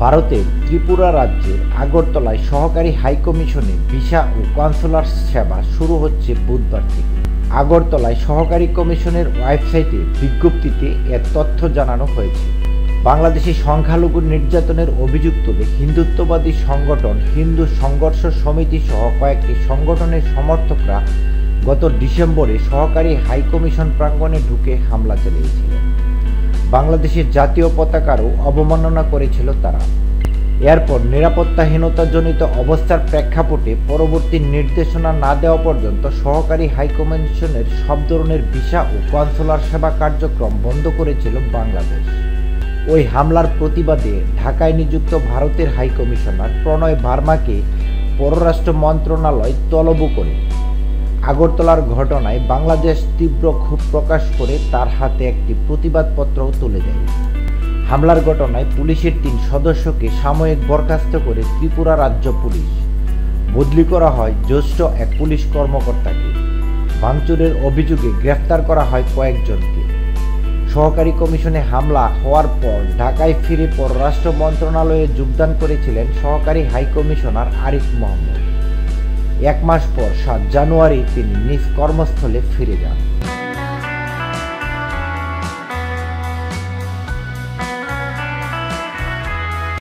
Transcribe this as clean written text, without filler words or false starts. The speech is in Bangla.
ভারতের ত্রিপুরা রাজ্যের আগরতলায় সহকারী হাইকমিশনে ভিসা ও কনসুলার সেবা শুরু হচ্ছে বুধবার থেকে। আগরতলায় সহকারী কমিশনের ওয়েবসাইটে বিজ্ঞপ্তিতে এর তথ্য জানানো হয়েছে। বাংলাদেশি সংখ্যালঘু নির্যাতনের অভিযোগ তুলে হিন্দুত্ববাদী সংগঠন হিন্দু সংঘর্ষ সমিতি সহ কয়েকটি সংগঠনের সমর্থকরা গত ডিসেম্বরে সহকারী হাইকমিশন প্রাঙ্গণে ঢুকে হামলা চালিয়েছিল। বাংলাদেশের জাতীয় পতাকারও অবমাননা করেছিল তারা। এরপর নিরাপত্তাহীনতাজনিত অবস্থার প্রেক্ষাপটে পরবর্তী নির্দেশনা না দেওয়া পর্যন্ত সহকারী হাইকমিশনের সব ধরনের ভিসা ও কনসুলার সেবা কার্যক্রম বন্ধ করেছিল বাংলাদেশ। ওই হামলার প্রতিবাদে ঢাকায় নিযুক্ত ভারতের হাইকমিশনার প্রণয় ভার্মাকে পররাষ্ট্র মন্ত্রণালয় তলব করে। আগরতলার ঘটনায় বাংলাদেশ তীব্র ক্ষোভ প্রকাশ করে তার হাতে একটি প্রতিবাদপত্রও তুলে দেয়। হামলার ঘটনায় পুলিশের ৩ সদস্যকে সাময়িক বরখাস্ত করে ত্রিপুরা রাজ্য পুলিশ। বদলি করা হয় জ্যেষ্ঠ এক পুলিশ কর্মকর্তাকে। ভাঙচুরের অভিযোগে গ্রেফতার করা হয় কয়েকজনকে। সহকারী কমিশনে হামলা হওয়ার পর ঢাকায় ফিরে পররাষ্ট্র মন্ত্রণালয়ে যোগদান করেছিলেন সহকারী হাইকমিশনার আরিফ মোহাম্মদ। 1 মাস পর 7 জানুয়ারি তিনি নিজ কর্মস্থলে ফিরে যান।